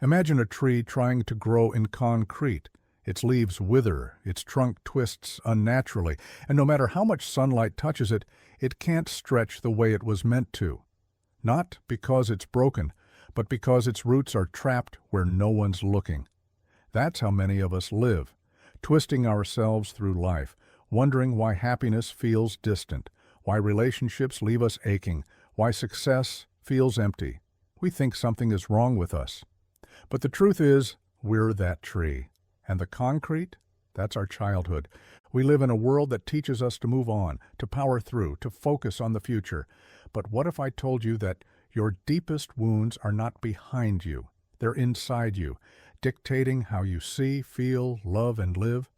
Imagine a tree trying to grow in concrete. Its leaves wither, its trunk twists unnaturally, and no matter how much sunlight touches it, it can't stretch the way it was meant to. Not because it's broken, but because its roots are trapped where no one's looking. That's how many of us live, twisting ourselves through life, wondering why happiness feels distant, why relationships leave us aching, why success feels empty. We think something is wrong with us. But the truth is, we're that tree. And the concrete? That's our childhood. We live in a world that teaches us to move on, to power through, to focus on the future. But what if I told you that your deepest wounds are not behind you? They're inside you, dictating how you see, feel, love, and live.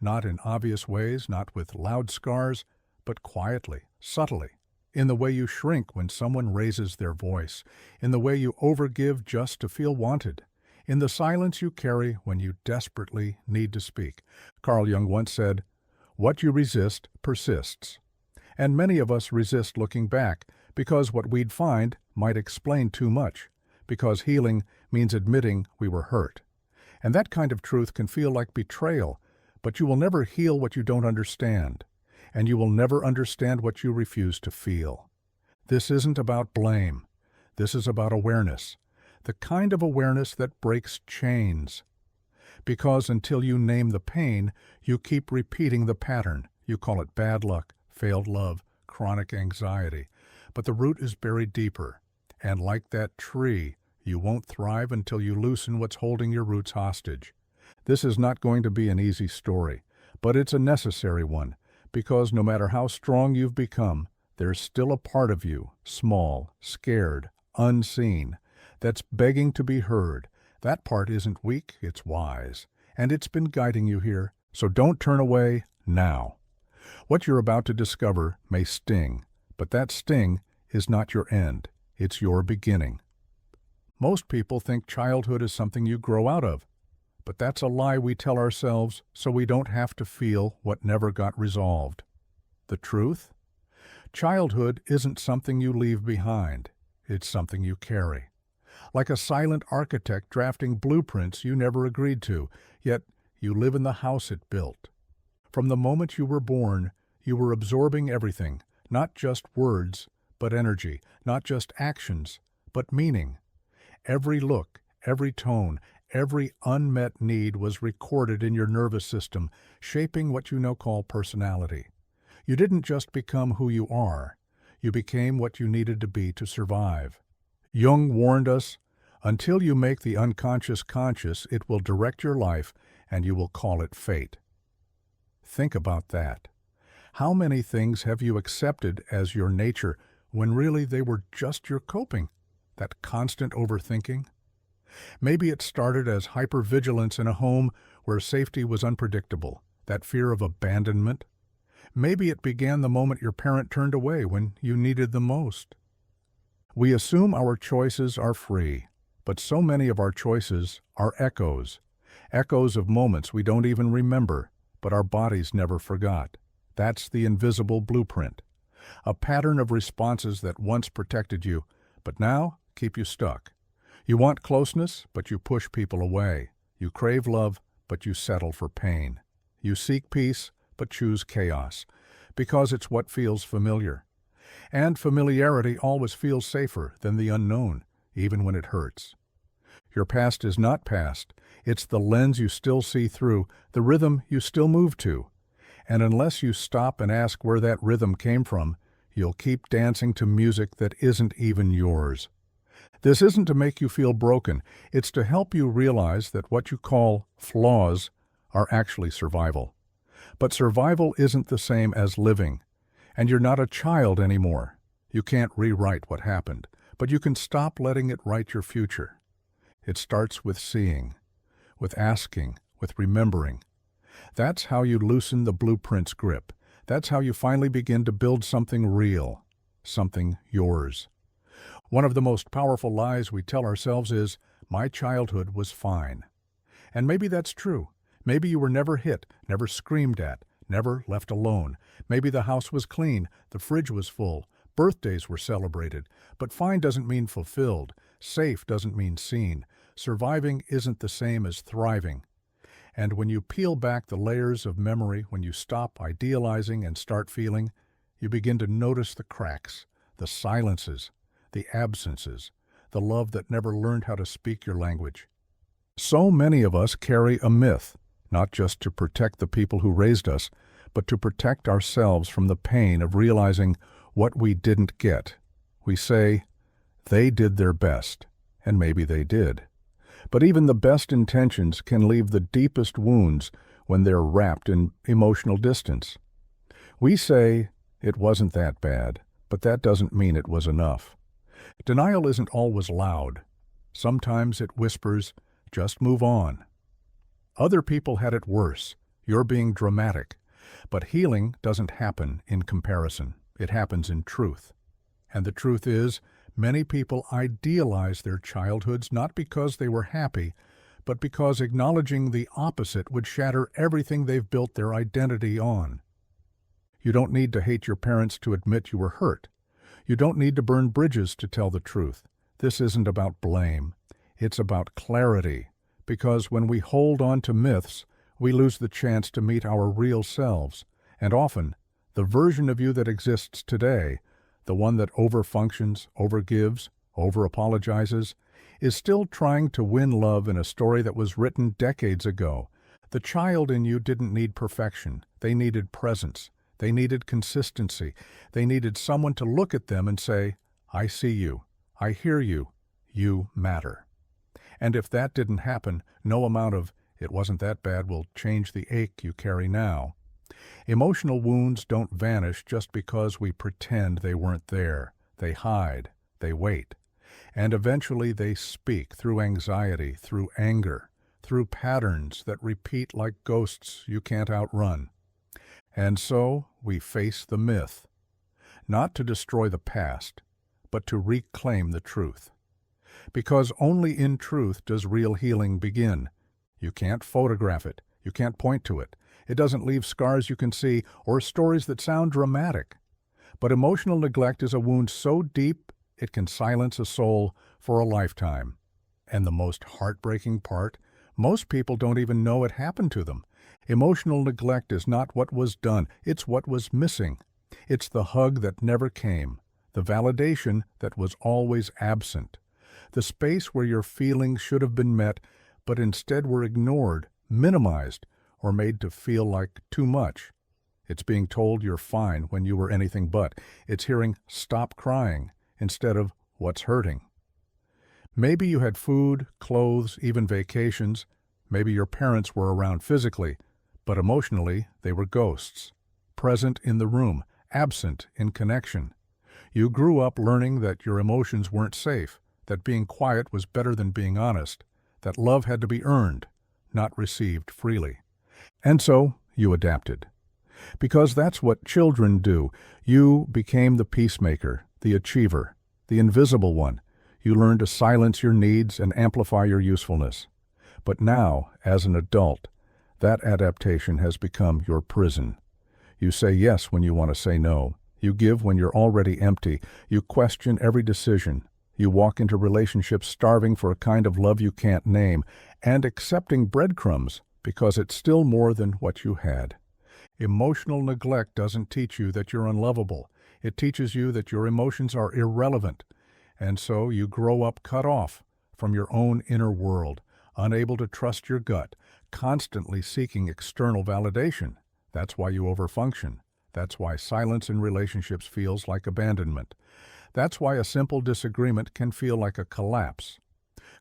Not in obvious ways, not with loud scars, but quietly, subtly. In the way you shrink when someone raises their voice, in the way you overgive just to feel wanted, in the silence you carry when you desperately need to speak. Carl Jung once said, "What you resist persists." And many of us resist looking back because what we'd find might explain too much, because healing means admitting we were hurt. And that kind of truth can feel like betrayal, but you will never heal what you don't understand, and you will never understand what you refuse to feel. This isn't about blame. This is about awareness, the kind of awareness that breaks chains. Because until you name the pain, you keep repeating the pattern. You call it bad luck, failed love, chronic anxiety. But the root is buried deeper, and like that tree, you won't thrive until you loosen what's holding your roots hostage. This is not going to be an easy story, but it's a necessary one, because no matter how strong you've become, there's still a part of you, small, scared, unseen, that's begging to be heard. That part isn't weak, it's wise, and it's been guiding you here, so don't turn away now. What you're about to discover may sting, but that sting is not your end, it's your beginning. Most people think childhood is something you grow out of, but that's a lie we tell ourselves so we don't have to feel what never got resolved. The truth? Childhood isn't something you leave behind, it's something you carry. Like a silent architect drafting blueprints you never agreed to, yet you live in the house it built. From the moment you were born, you were absorbing everything, not just words, but energy, not just actions, but meaning. Every look, every tone, every unmet need was recorded in your nervous system, shaping what you now call personality. You didn't just become who you are, you became what you needed to be to survive. Jung warned us, until you make the unconscious conscious, it will direct your life and you will call it fate. Think about that. How many things have you accepted as your nature when really they were just your coping? That constant overthinking? Maybe it started as hypervigilance in a home where safety was unpredictable, that fear of abandonment. Maybe it began the moment your parent turned away when you needed them most. We assume our choices are free, but so many of our choices are echoes of moments we don't even remember, but our bodies never forgot. That's the invisible blueprint, a pattern of responses that once protected you, but now keep you stuck. You want closeness, but you push people away. You crave love, but you settle for pain. You seek peace, but choose chaos, because it's what feels familiar. And familiarity always feels safer than the unknown, even when it hurts. Your past is not past. It's the lens you still see through, the rhythm you still move to. And unless you stop and ask where that rhythm came from, you'll keep dancing to music that isn't even yours. This isn't to make you feel broken. It's to help you realize that what you call flaws are actually survival. But survival isn't the same as living. And you're not a child anymore. You can't rewrite what happened, but you can stop letting it write your future. It starts with seeing, with asking, with remembering. That's how you loosen the blueprint's grip. That's how you finally begin to build something real, something yours. One of the most powerful lies we tell ourselves is, my childhood was fine. And maybe that's true. Maybe you were never hit, never screamed at, never left alone. Maybe the house was clean, the fridge was full, birthdays were celebrated. But fine doesn't mean fulfilled. Safe doesn't mean seen. Surviving isn't the same as thriving. And when you peel back the layers of memory, when you stop idealizing and start feeling, you begin to notice the cracks, the silences, the absences, the love that never learned how to speak your language. So many of us carry a myth, not just to protect the people who raised us, but to protect ourselves from the pain of realizing what we didn't get. We say, they did their best, and maybe they did. But even the best intentions can leave the deepest wounds when they're wrapped in emotional distance. We say, it wasn't that bad, but that doesn't mean it was enough. Denial isn't always loud. Sometimes it whispers, just move on. Other people had it worse. You're being dramatic. But healing doesn't happen in comparison. It happens in truth. And the truth is, many people idealize their childhoods not because they were happy, but because acknowledging the opposite would shatter everything they've built their identity on. You don't need to hate your parents to admit you were hurt. You don't need to burn bridges to tell the truth. This isn't about blame. It's about clarity, because when we hold on to myths, we lose the chance to meet our real selves, and often, the version of you that exists today, the one that overfunctions, overgives, overapologizes, is still trying to win love in a story that was written decades ago. The child in you didn't need perfection. They needed presence. They needed consistency. They needed someone to look at them and say, I see you. I hear you. You matter. And if that didn't happen, no amount of, it wasn't that bad, will change the ache you carry now. Emotional wounds don't vanish just because we pretend they weren't there. They hide. They wait. And eventually they speak through anxiety, through anger, through patterns that repeat like ghosts you can't outrun. And so we face the myth, not to destroy the past, but to reclaim the truth. Because only in truth does real healing begin. You can't photograph it. You can't point to it. It doesn't leave scars you can see or stories that sound dramatic. But emotional neglect is a wound so deep it can silence a soul for a lifetime. And the most heartbreaking part, most people don't even know it happened to them. Emotional neglect is not what was done, it's what was missing. It's the hug that never came, the validation that was always absent, the space where your feelings should have been met, but instead were ignored, minimized, or made to feel like too much. It's being told you're fine when you were anything but. It's hearing, stop crying, instead of, what's hurting? Maybe you had food, clothes, even vacations. Maybe your parents were around physically, but emotionally they were ghosts, present in the room, absent in connection. You grew up learning that your emotions weren't safe, that being quiet was better than being honest, that love had to be earned, not received freely. And so you adapted. Because that's what children do. You became the peacemaker, the achiever, the invisible one. You learned to silence your needs and amplify your usefulness. But now, as an adult, that adaptation has become your prison. You say yes when you want to say no. You give when you're already empty. You question every decision. You walk into relationships starving for a kind of love you can't name, and accepting breadcrumbs because it's still more than what you had. Emotional neglect doesn't teach you that you're unlovable. It teaches you that your emotions are irrelevant. And so you grow up cut off from your own inner world, unable to trust your gut, constantly seeking external validation. That's why you overfunction. That's why silence in relationships feels like abandonment. That's why a simple disagreement can feel like a collapse.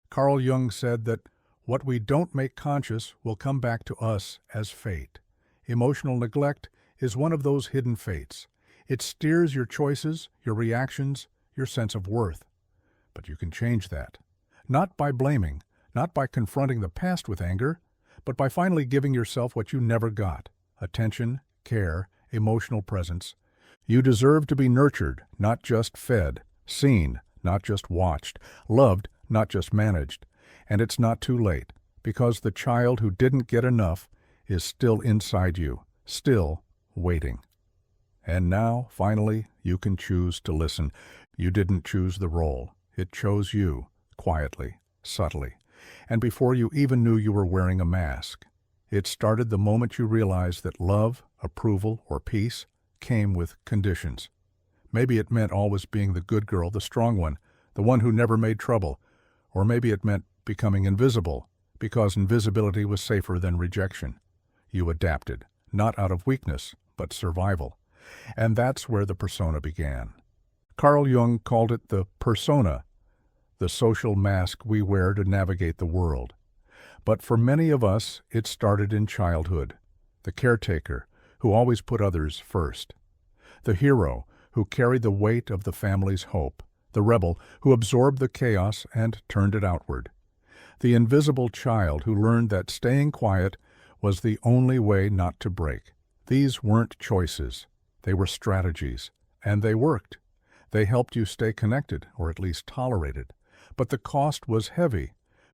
Carl Jung said that what we don't make conscious will come back to us as fate. Emotional neglect is one of those hidden fates. It steers your choices, your reactions, your sense of worth. But you can change that. Not by blaming, not by confronting the past with anger, but by finally giving yourself what you never got: attention, care, emotional presence. You deserve to be nurtured, not just fed, seen, not just watched, loved, not just managed. And it's not too late, because the child who didn't get enough is still inside you, still waiting. And now, finally, you can choose to listen. You didn't choose the role. It chose you, quietly, subtly. and before you even knew you were wearing a mask. It started the moment you realized that love, approval, or peace came with conditions. Maybe it meant always being the good girl, the strong one, the one who never made trouble. Or maybe it meant becoming invisible, because invisibility was safer than rejection. You adapted, not out of weakness, but survival. And that's where the persona began. Carl Jung called it the persona, the social mask we wear to navigate the world. But for many of us, it started in childhood. The caretaker, who always put others first. The hero, who carried the weight of the family's hope. The rebel, who absorbed the chaos and turned it outward. The invisible child, who learned that staying quiet was the only way not to break. These weren't choices. They were strategies. And they worked. They helped you stay connected, or at least tolerated. But the cost was heavy.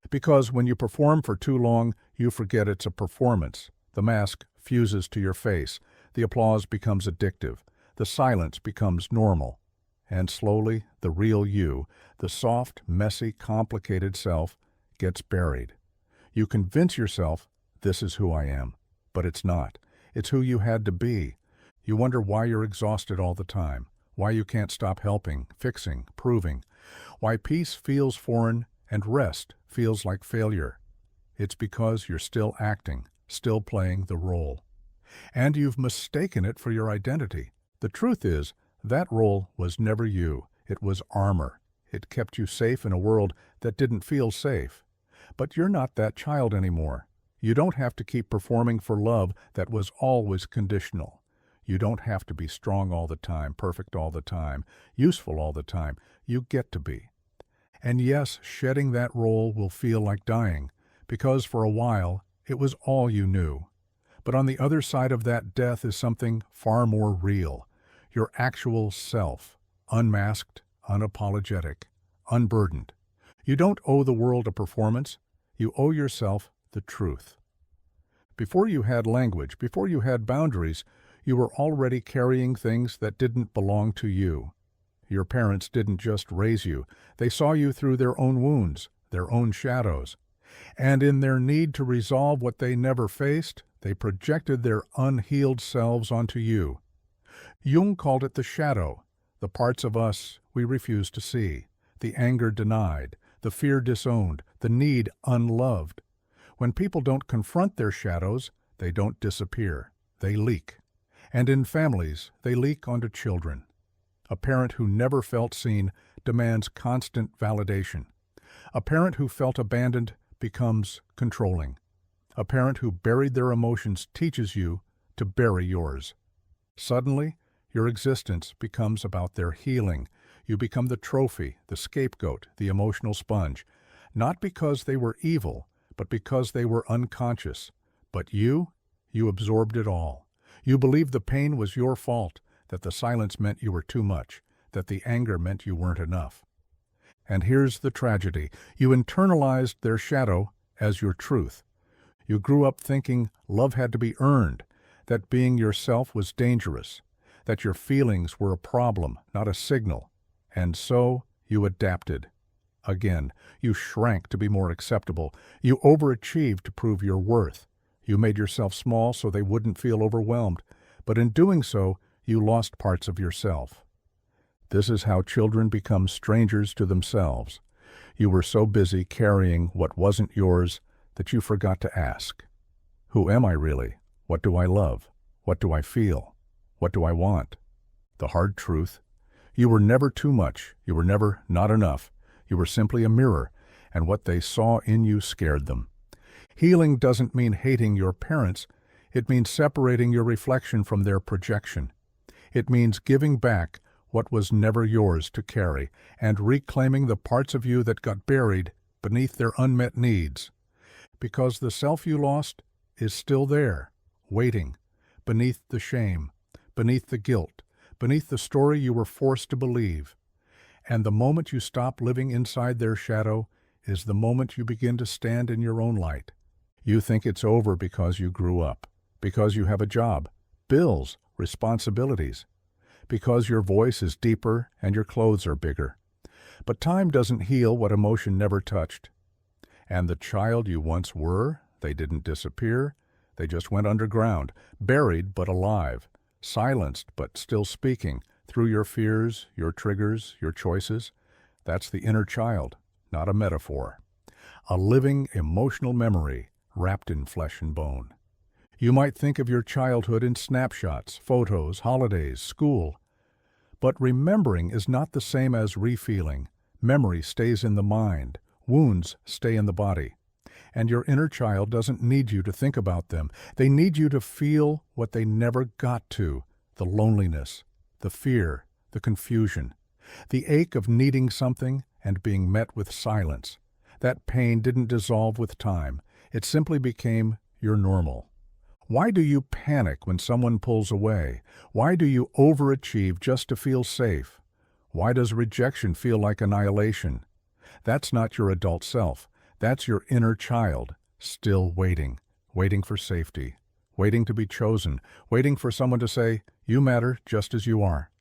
Because when you perform for too long, you forget it's a performance. The mask fuses to your face. The applause becomes addictive. The silence becomes normal. And slowly, the real you, the soft, messy, complicated self, gets buried. You convince yourself, this is who I am. But it's not. It's who you had to be. You wonder why you're exhausted all the time, why you can't stop helping, fixing, proving, why peace feels foreign and rest feels like failure. It's because you're still acting, still playing the role. And you've mistaken it for your identity. The truth is, that role was never you. It was armor. It kept you safe in a world that didn't feel safe. But you're not that child anymore. You don't have to keep performing for love that was always conditional. You don't have to be strong all the time, perfect all the time, useful all the time. You get to be. And yes, shedding that role will feel like dying, because for a while it was all you knew. But on the other side of that death is something far more real. Your actual self, unmasked, unapologetic, unburdened. You don't owe the world a performance. You owe yourself the truth. Before you had language, before you had boundaries, you were already carrying things that didn't belong to you. Your parents didn't just raise you. They saw you through their own wounds, their own shadows. And in their need to resolve what they never faced, they projected their unhealed selves onto you. Jung called it the shadow, the parts of us we refuse to see, the anger denied, the fear disowned, the need unloved. When people don't confront their shadows, they don't disappear. They leak. And in families, they leak onto children. A parent who never felt seen demands constant validation. A parent who felt abandoned becomes controlling. A parent who buried their emotions teaches you to bury yours. Suddenly, your existence becomes about their healing. You become the trophy, the scapegoat, the emotional sponge. Not because they were evil, but because they were unconscious. But you absorbed it all. You believed the pain was your fault, that the silence meant you were too much, that the anger meant you weren't enough. And here's the tragedy. You internalized their shadow as your truth. You grew up thinking love had to be earned, that being yourself was dangerous, that your feelings were a problem, not a signal. And so you adapted. Again, you shrank to be more acceptable. You overachieved to prove your worth. You made yourself small so they wouldn't feel overwhelmed. But in doing so, you lost parts of yourself. This is how children become strangers to themselves. You were so busy carrying what wasn't yours that you forgot to ask, who am I really? What do I love? What do I feel? What do I want? The hard truth, you were never too much. You were never not enough. You were simply a mirror, and what they saw in you scared them. Healing doesn't mean hating your parents. It means separating your reflection from their projection. It means giving back what was never yours to carry and reclaiming the parts of you that got buried beneath their unmet needs. Because the self you lost is still there, waiting, beneath the shame, beneath the guilt, beneath the story you were forced to believe. And the moment you stop living inside their shadow is the moment you begin to stand in your own light. You think it's over because you grew up, because you have a job, bills, responsibilities, because your voice is deeper and your clothes are bigger. But time doesn't heal what emotion never touched. And the child you once were, they didn't disappear. They just went underground, buried but alive, silenced but still speaking through your fears, your triggers, your choices. That's the inner child, not a metaphor. A living emotional memory wrapped in flesh and bone. You might think of your childhood in snapshots, photos, holidays, school. But remembering is not the same as refeeling. Memory stays in the mind. Wounds stay in the body. And your inner child doesn't need you to think about them. They need you to feel what they never got to, the loneliness, the fear, the confusion, the ache of needing something and being met with silence. That pain didn't dissolve with time. It simply became your normal. Why do you panic when someone pulls away? Why do you overachieve just to feel safe? Why does rejection feel like annihilation? That's not your adult self. That's your inner child, still waiting, waiting for safety, waiting to be chosen, waiting for someone to say, "You matter just as you are."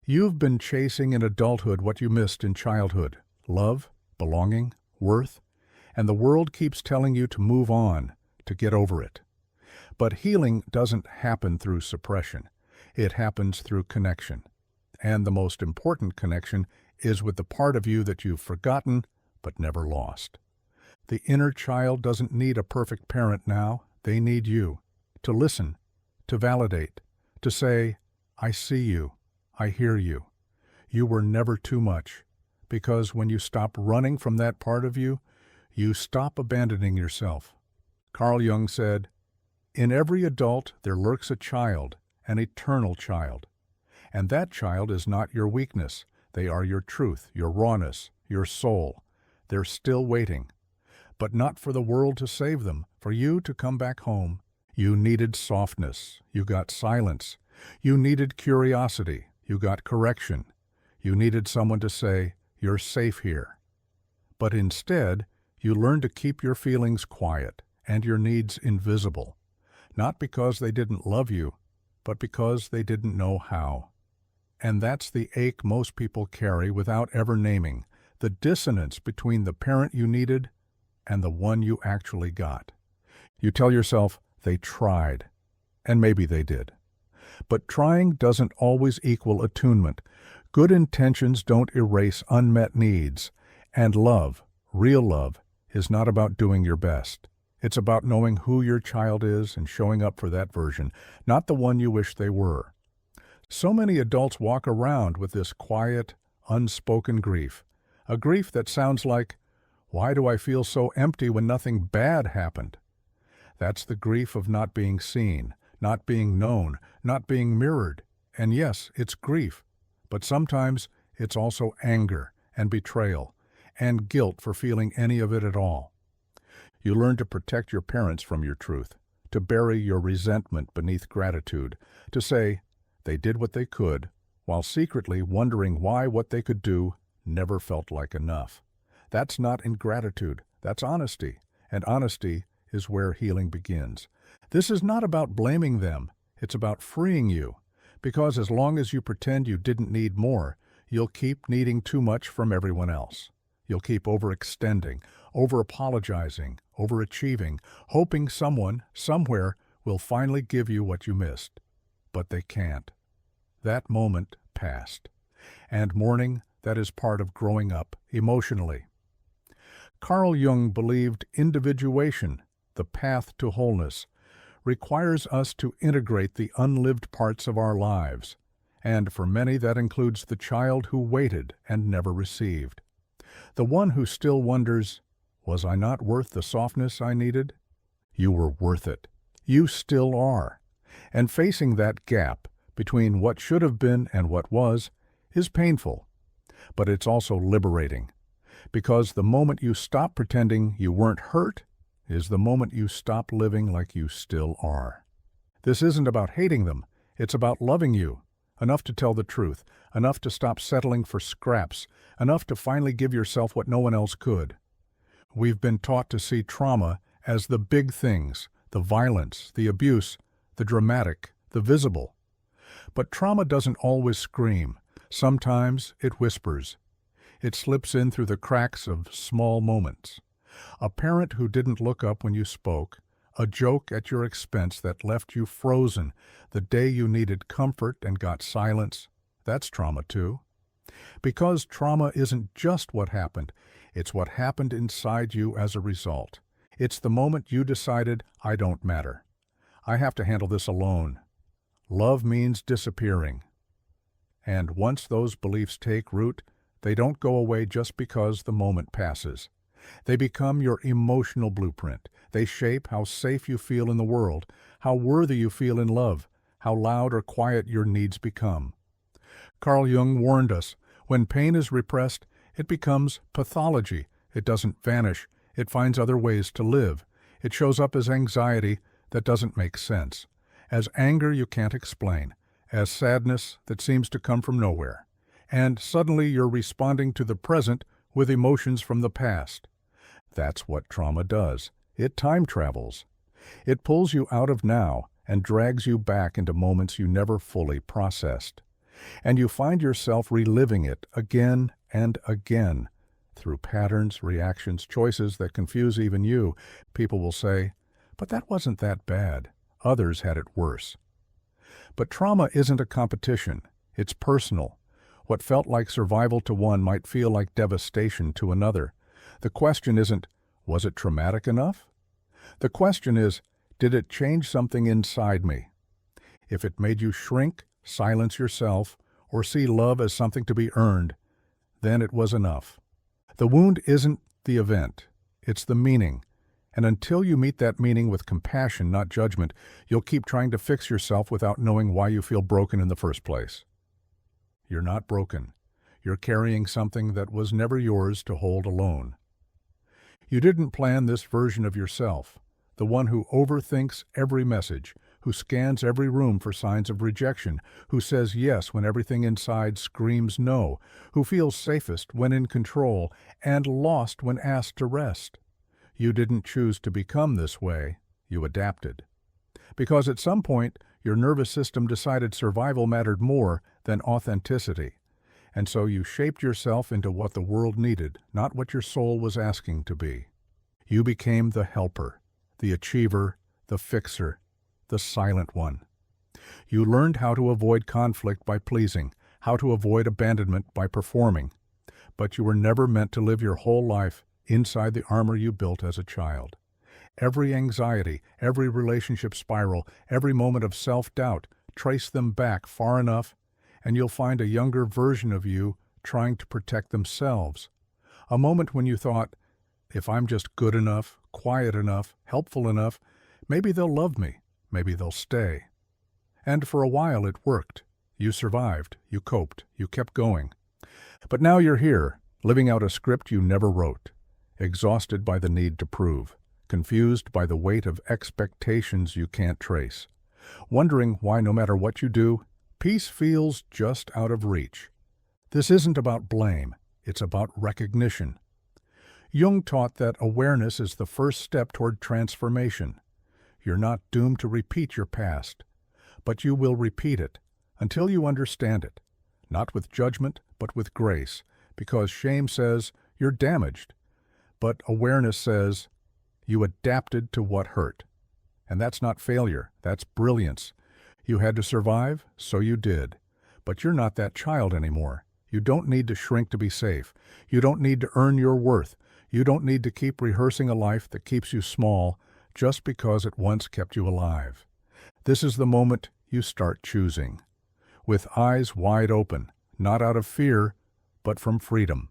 You've been chasing in adulthood what you missed in childhood: love, belonging, worth, and the world keeps telling you to move on, to get over it. But healing doesn't happen through suppression. It happens through connection. And the most important connection is with the part of you that you've forgotten but never lost. The inner child doesn't need a perfect parent now. They need you to listen, to validate, to say, "I see you, I hear you. You were never too much." Because when you stop running from that part of you, you stop abandoning yourself. Carl Jung said, "In every adult there lurks a child, an eternal child. And that child is not your weakness. They are your truth, your rawness, your soul. They're still waiting. But not for the world to save them, for you to come back home. You needed softness. You got silence. You needed curiosity. You got correction. You needed someone to say, 'You're safe here.' But instead, you learned to keep your feelings quiet and your needs invisible. Not because they didn't love you, but because they didn't know how. And that's the ache most people carry without ever naming, the dissonance between the parent you needed and the one you actually got. You tell yourself, they tried, and maybe they did. But trying doesn't always equal attunement. Good intentions don't erase unmet needs. And love, real love, is not about doing your best. It's about knowing who your child is and showing up for that version, not the one you wish they were. So many adults walk around with this quiet, unspoken grief, a grief that sounds like, "Why do I feel so empty when nothing bad happened?" That's the grief of not being seen, not being known, not being mirrored. And yes, it's grief, but sometimes it's also anger and betrayal and guilt for feeling any of it at all. You learn to protect your parents from your truth, to bury your resentment beneath gratitude, to say, they did what they could, while secretly wondering why what they could do never felt like enough. That's not ingratitude, that's honesty, and honesty is where healing begins. This is not about blaming them, it's about freeing you, because as long as you pretend you didn't need more, you'll keep needing too much from everyone else. You'll keep overextending, over-apologizing, overachieving, hoping someone, somewhere, will finally give you what you missed. But they can't. That moment passed. And mourning, that is part of growing up emotionally. Carl Jung believed individuation, the path to wholeness, requires us to integrate the unlived parts of our lives. And for many that includes the child who waited and never received. The one who still wonders, was I not worth the softness I needed? You were worth it. You still are. And facing that gap between what should have been and what was is painful. But it's also liberating. Because the moment you stop pretending you weren't hurt is the moment you stop living like you still are. This isn't about hating them. It's about loving you. Enough to tell the truth, enough to stop settling for scraps, enough to finally give yourself what no one else could. We've been taught to see trauma as the big things, the violence, the abuse, the dramatic, the visible. But trauma doesn't always scream. Sometimes it whispers. It slips in through the cracks of small moments. A parent who didn't look up when you spoke, a joke at your expense that left you frozen the day you needed comfort and got silence. That's trauma too. Because trauma isn't just what happened, it's what happened inside you as a result. It's the moment you decided, I don't matter. I have to handle this alone. Love means disappearing. And once those beliefs take root, they don't go away just because the moment passes. They become your emotional blueprint. They shape how safe you feel in the world, how worthy you feel in love, how loud or quiet your needs become. Carl Jung warned us, when pain is repressed, it becomes pathology. It doesn't vanish. It finds other ways to live. It shows up as anxiety that doesn't make sense, as anger you can't explain, as sadness that seems to come from nowhere. And suddenly you're responding to the present with emotions from the past. That's what trauma does. It time travels. It pulls you out of now and drags you back into moments you never fully processed. And you find yourself reliving it again and again through patterns, reactions, choices that confuse even you. People will say, but that wasn't that bad. Others had it worse. But trauma isn't a competition. It's personal. What felt like survival to one might feel like devastation to another. The question isn't, was it traumatic enough? The question is, did it change something inside me? If it made you shrink, silence yourself, or see love as something to be earned, then it was enough. The wound isn't the event, it's the meaning. And until you meet that meaning with compassion, not judgment, you'll keep trying to fix yourself without knowing why you feel broken in the first place. You're not broken. You're carrying something that was never yours to hold alone. You didn't plan this version of yourself, the one who overthinks every message, who scans every room for signs of rejection, who says yes when everything inside screams no, who feels safest when in control and lost when asked to rest. You didn't choose to become this way, you adapted. Because at some point, your nervous system decided survival mattered more than authenticity. And so you shaped yourself into what the world needed, not what your soul was asking to be. You became the helper, the achiever, the fixer, the silent one. You learned how to avoid conflict by pleasing, how to avoid abandonment by performing. But you were never meant to live your whole life inside the armor you built as a child. Every anxiety, every relationship spiral, every moment of self-doubt, trace them back far enough, and you'll find a younger version of you trying to protect themselves. A moment when you thought, if I'm just good enough, quiet enough, helpful enough, maybe they'll love me, maybe they'll stay. And for a while it worked. You survived, you coped, you kept going. But now you're here, living out a script you never wrote, exhausted by the need to prove, confused by the weight of expectations you can't trace, wondering why no matter what you do, peace feels just out of reach. This isn't about blame, it's about recognition. Jung taught that awareness is the first step toward transformation. You're not doomed to repeat your past, but you will repeat it until you understand it, not with judgment, but with grace, because shame says you're damaged, but awareness says you adapted to what hurt. And that's not failure, that's brilliance. You had to survive, so you did. But you're not that child anymore. You don't need to shrink to be safe. You don't need to earn your worth. You don't need to keep rehearsing a life that keeps you small just because it once kept you alive. This is the moment you start choosing, with eyes wide open, not out of fear, but from freedom.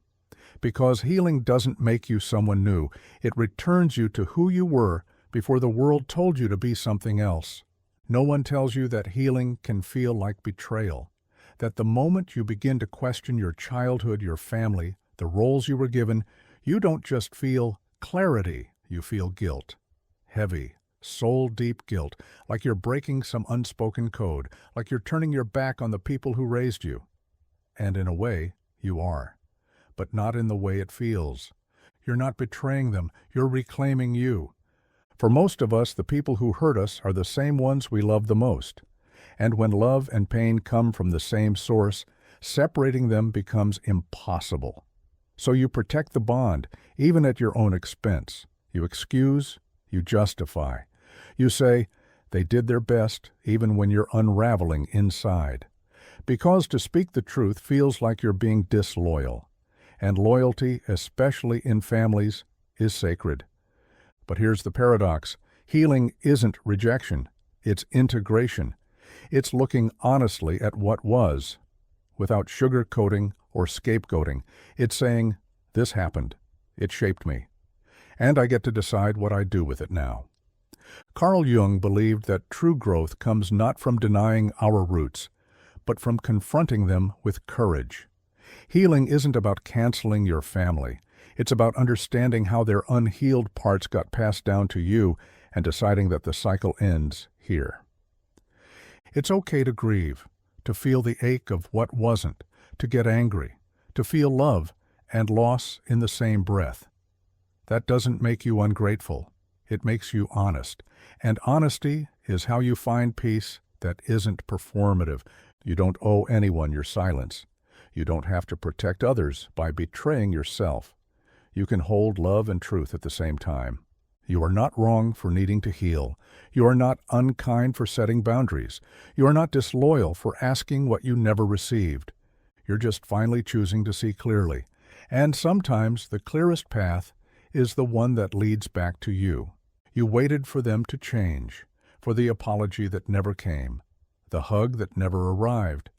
Because healing doesn't make you someone new. It returns you to who you were before the world told you to be something else. No one tells you that healing can feel like betrayal, that the moment you begin to question your childhood, your family, the roles you were given, you don't just feel clarity, you feel guilt. Heavy, soul-deep guilt, like you're breaking some unspoken code, like you're turning your back on the people who raised you. And in a way, you are. But not in the way it feels. You're not betraying them, you're reclaiming you. For most of us, the people who hurt us are the same ones we love the most. And when love and pain come from the same source, separating them becomes impossible. So you protect the bond, even at your own expense. You excuse, you justify. You say, they did their best, even when you're unraveling inside. Because to speak the truth feels like you're being disloyal. And loyalty, especially in families, is sacred. But here's the paradox. Healing isn't rejection. It's integration. It's looking honestly at what was, without sugarcoating or scapegoating. It's saying, this happened. It shaped me. And I get to decide what I do with it now. Carl Jung believed that true growth comes not from denying our roots, but from confronting them with courage. Healing isn't about canceling your family. It's about understanding how their unhealed parts got passed down to you and deciding that the cycle ends here. It's okay to grieve, to feel the ache of what wasn't, to get angry, to feel love and loss in the same breath. That doesn't make you ungrateful. It makes you honest. And honesty is how you find peace that isn't performative. You don't owe anyone your silence. You don't have to protect others by betraying yourself. You can hold love and truth at the same time. You are not wrong for needing to heal. You are not unkind for setting boundaries. You are not disloyal for asking what you never received. You're just finally choosing to see clearly. And sometimes the clearest path is the one that leads back to you. You waited for them to change, for the apology that never came, the hug that never arrived,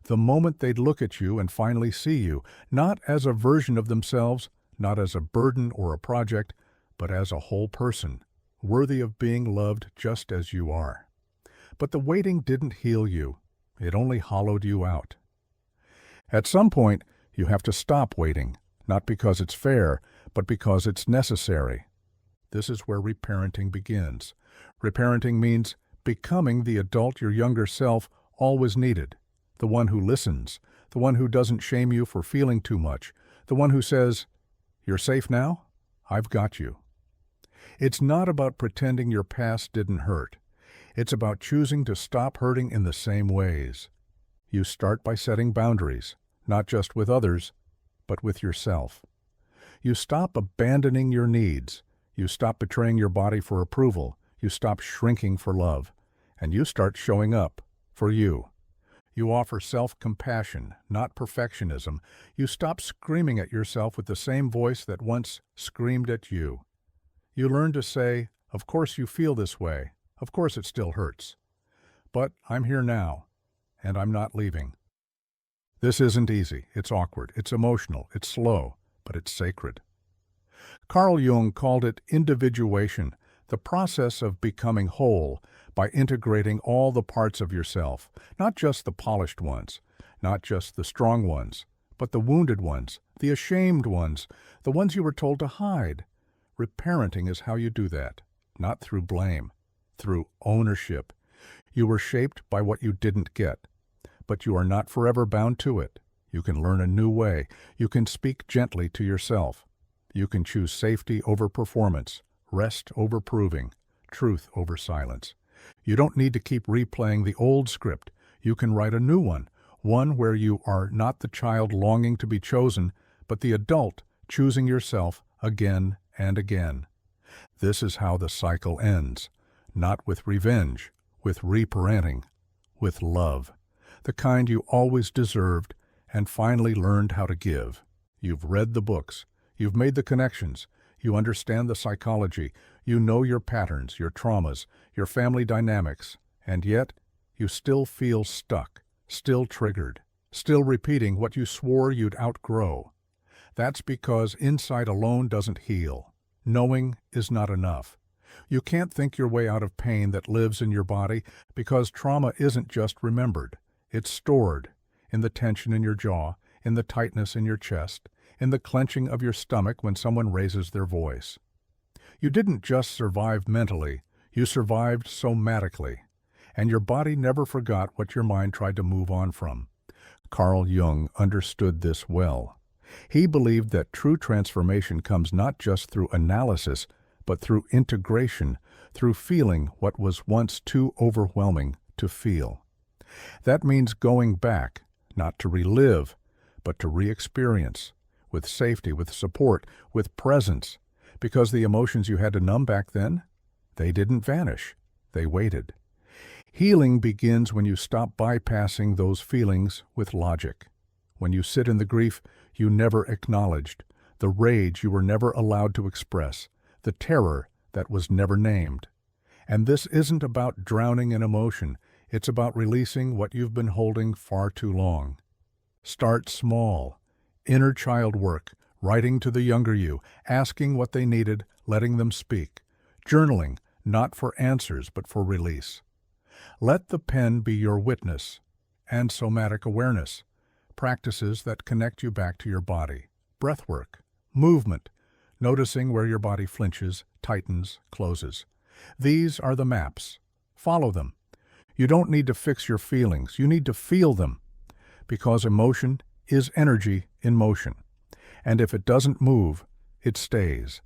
the moment they'd look at you and finally see you, not as a version of themselves, not as a burden or a project, but as a whole person, worthy of being loved just as you are. But the waiting didn't heal you. It only hollowed you out. At some point, you have to stop waiting, not because it's fair, but because it's necessary. This is where reparenting begins. Reparenting means becoming the adult your younger self always needed, the one who listens, the one who doesn't shame you for feeling too much, the one who says, "You're safe now? I've got you." It's not about pretending your past didn't hurt. It's about choosing to stop hurting in the same ways. You start by setting boundaries, not just with others, but with yourself. You stop abandoning your needs. You stop betraying your body for approval. You stop shrinking for love. And you start showing up for you. You offer self-compassion, not perfectionism. You stop screaming at yourself with the same voice that once screamed at you. You learn to say, of course you feel this way. Of course it still hurts. But I'm here now, and I'm not leaving. This isn't easy. It's awkward. It's emotional. It's slow, but it's sacred. Carl Jung called it individuation, the process of becoming whole by integrating all the parts of yourself, not just the polished ones, not just the strong ones, but the wounded ones, the ashamed ones, the ones you were told to hide. Reparenting is how you do that, not through blame, through ownership. You were shaped by what you didn't get, but you are not forever bound to it. You can learn a new way. You can speak gently to yourself. You can choose safety over performance, rest over proving, truth over silence. You don't need to keep replaying the old script. You can write a new one where you are not the child longing to be chosen, but the adult choosing yourself again and again. This is how the cycle ends, not with revenge, with reparenting, with love, the kind you always deserved and finally learned how to give. You've read the books. You've made the connections. You understand the psychology. You know your patterns, your traumas, your family dynamics, and yet you still feel stuck, still triggered, still repeating what you swore you'd outgrow. That's because insight alone doesn't heal. Knowing is not enough. You can't think your way out of pain that lives in your body because trauma isn't just remembered. It's stored in the tension in your jaw, in the tightness in your chest, in the clenching of your stomach when someone raises their voice. You didn't just survive mentally, you survived somatically, and your body never forgot what your mind tried to move on from. Carl Jung understood this well. He believed that true transformation comes not just through analysis, but through integration, through feeling what was once too overwhelming to feel. That means going back, not to relive, but to re-experience, with safety, with support, with presence, because the emotions you had to numb back then, they didn't vanish. They waited. Healing begins when you stop bypassing those feelings with logic. When you sit in the grief you never acknowledged, the rage you were never allowed to express, the terror that was never named. And this isn't about drowning in emotion, it's about releasing what you've been holding far too long. Start small. Inner child work, writing to the younger you, asking what they needed, letting them speak. Journaling, not for answers but for release. Let the pen be your witness. And somatic awareness, practices that connect you back to your body. Breath work, movement, noticing where your body flinches, tightens, closes. These are the maps. Follow them. You don't need to fix your feelings, you need to feel them, because emotion is energy in motion. And if it doesn't move, it stays,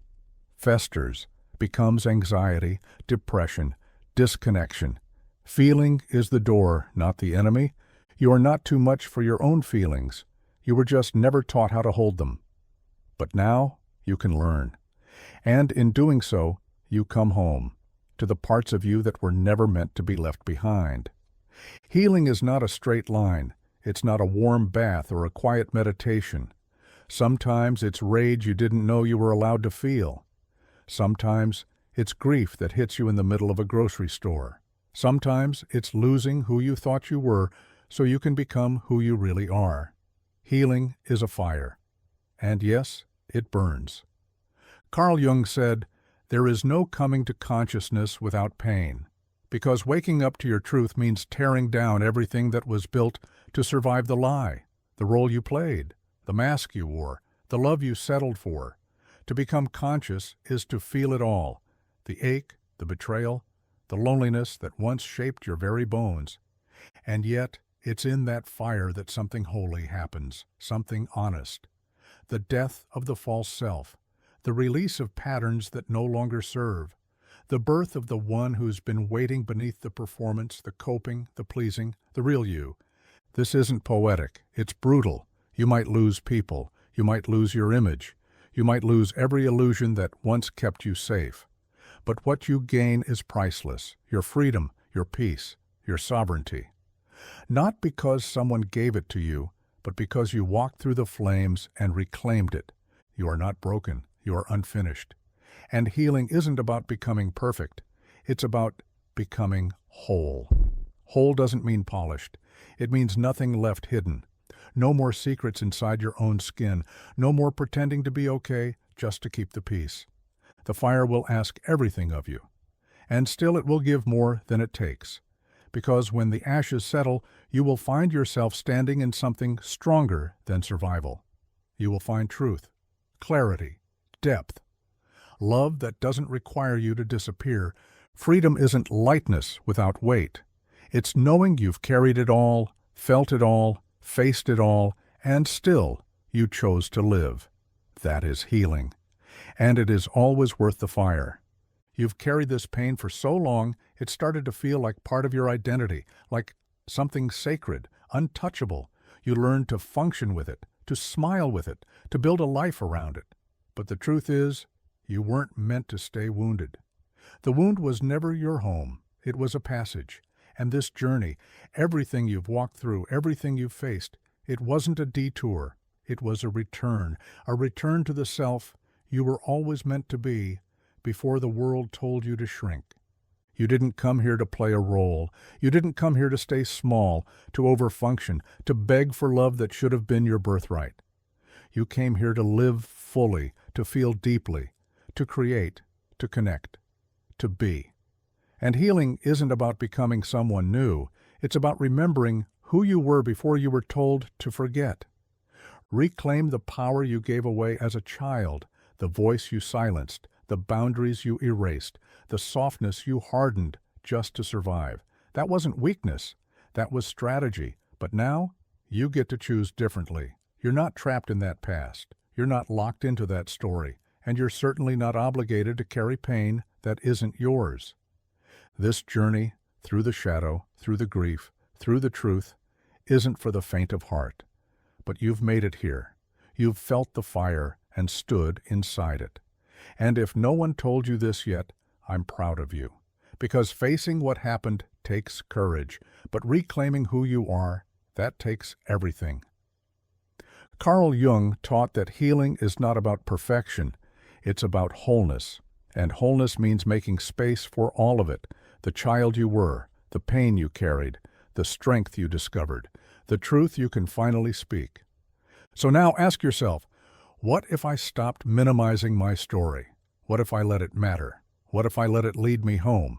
festers, becomes anxiety, depression, disconnection. Feeling is the door, not the enemy. You are not too much for your own feelings. You were just never taught how to hold them. But now you can learn. And in doing so, you come home, to the parts of you that were never meant to be left behind. Healing is not a straight line. It's not a warm bath or a quiet meditation. Sometimes it's rage you didn't know you were allowed to feel. Sometimes it's grief that hits you in the middle of a grocery store. Sometimes it's losing who you thought you were so you can become who you really are. Healing is a fire. And yes, it burns. Carl Jung said, "There is no coming to consciousness without pain," because waking up to your truth means tearing down everything that was built to survive the lie, the role you played, the mask you wore, the love you settled for. To become conscious is to feel it all, the ache, the betrayal, the loneliness that once shaped your very bones. And yet, it's in that fire that something holy happens, something honest. The death of the false self, the release of patterns that no longer serve, the birth of the one who's been waiting beneath the performance, the coping, the pleasing, the real you. This isn't poetic, it's brutal. You might lose people, you might lose your image, you might lose every illusion that once kept you safe. But what you gain is priceless, your freedom, your peace, your sovereignty. Not because someone gave it to you, but because you walked through the flames and reclaimed it. You are not broken, you are unfinished. And healing isn't about becoming perfect, it's about becoming whole. Whole doesn't mean polished. It means nothing left hidden. No more secrets inside your own skin, no more pretending to be okay just to keep the peace. The fire will ask everything of you, and still it will give more than it takes. Because when the ashes settle, you will find yourself standing in something stronger than survival. You will find truth, clarity, depth, love that doesn't require you to disappear. Freedom isn't lightness without weight. It's knowing you've carried it all, felt it all, faced it all, and still you chose to live. That is healing. And it is always worth the fire. You've carried this pain for so long, it started to feel like part of your identity, like something sacred, untouchable. You learned to function with it, to smile with it, to build a life around it. But the truth is, you weren't meant to stay wounded. The wound was never your home. It was a passage. And this journey, everything you've walked through, everything you've faced, it wasn't a detour. It was a return to the self you were always meant to be before the world told you to shrink. You didn't come here to play a role. You didn't come here to stay small, to overfunction, to beg for love that should have been your birthright. You came here to live fully, to feel deeply, to create, to connect, to be. And healing isn't about becoming someone new. It's about remembering who you were before you were told to forget. Reclaim the power you gave away as a child, the voice you silenced, the boundaries you erased, the softness you hardened just to survive. That wasn't weakness. That was strategy. But now, you get to choose differently. You're not trapped in that past. You're not locked into that story. And you're certainly not obligated to carry pain that isn't yours. This journey, through the shadow, through the grief, through the truth, isn't for the faint of heart. But you've made it here. You've felt the fire and stood inside it. And if no one told you this yet, I'm proud of you. Because facing what happened takes courage, but reclaiming who you are, that takes everything. Carl Jung taught that healing is not about perfection, it's about wholeness. And wholeness means making space for all of it, the child you were, the pain you carried, the strength you discovered, the truth you can finally speak. So now ask yourself, what if I stopped minimizing my story? What if I let it matter? What if I let it lead me home?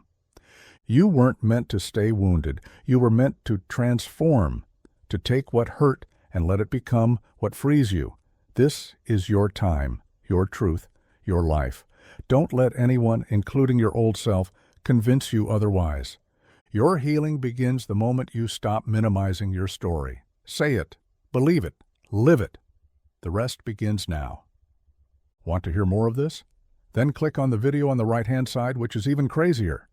You weren't meant to stay wounded. You were meant to transform, to take what hurt and let it become what frees you. This is your time, your truth, your life. Don't let anyone, including your old self, convince you otherwise. Your healing begins the moment you stop minimizing your story. Say it, believe it, live it. The rest begins now. Want to hear more of this? Then click on the video on the right-hand side, which is even crazier.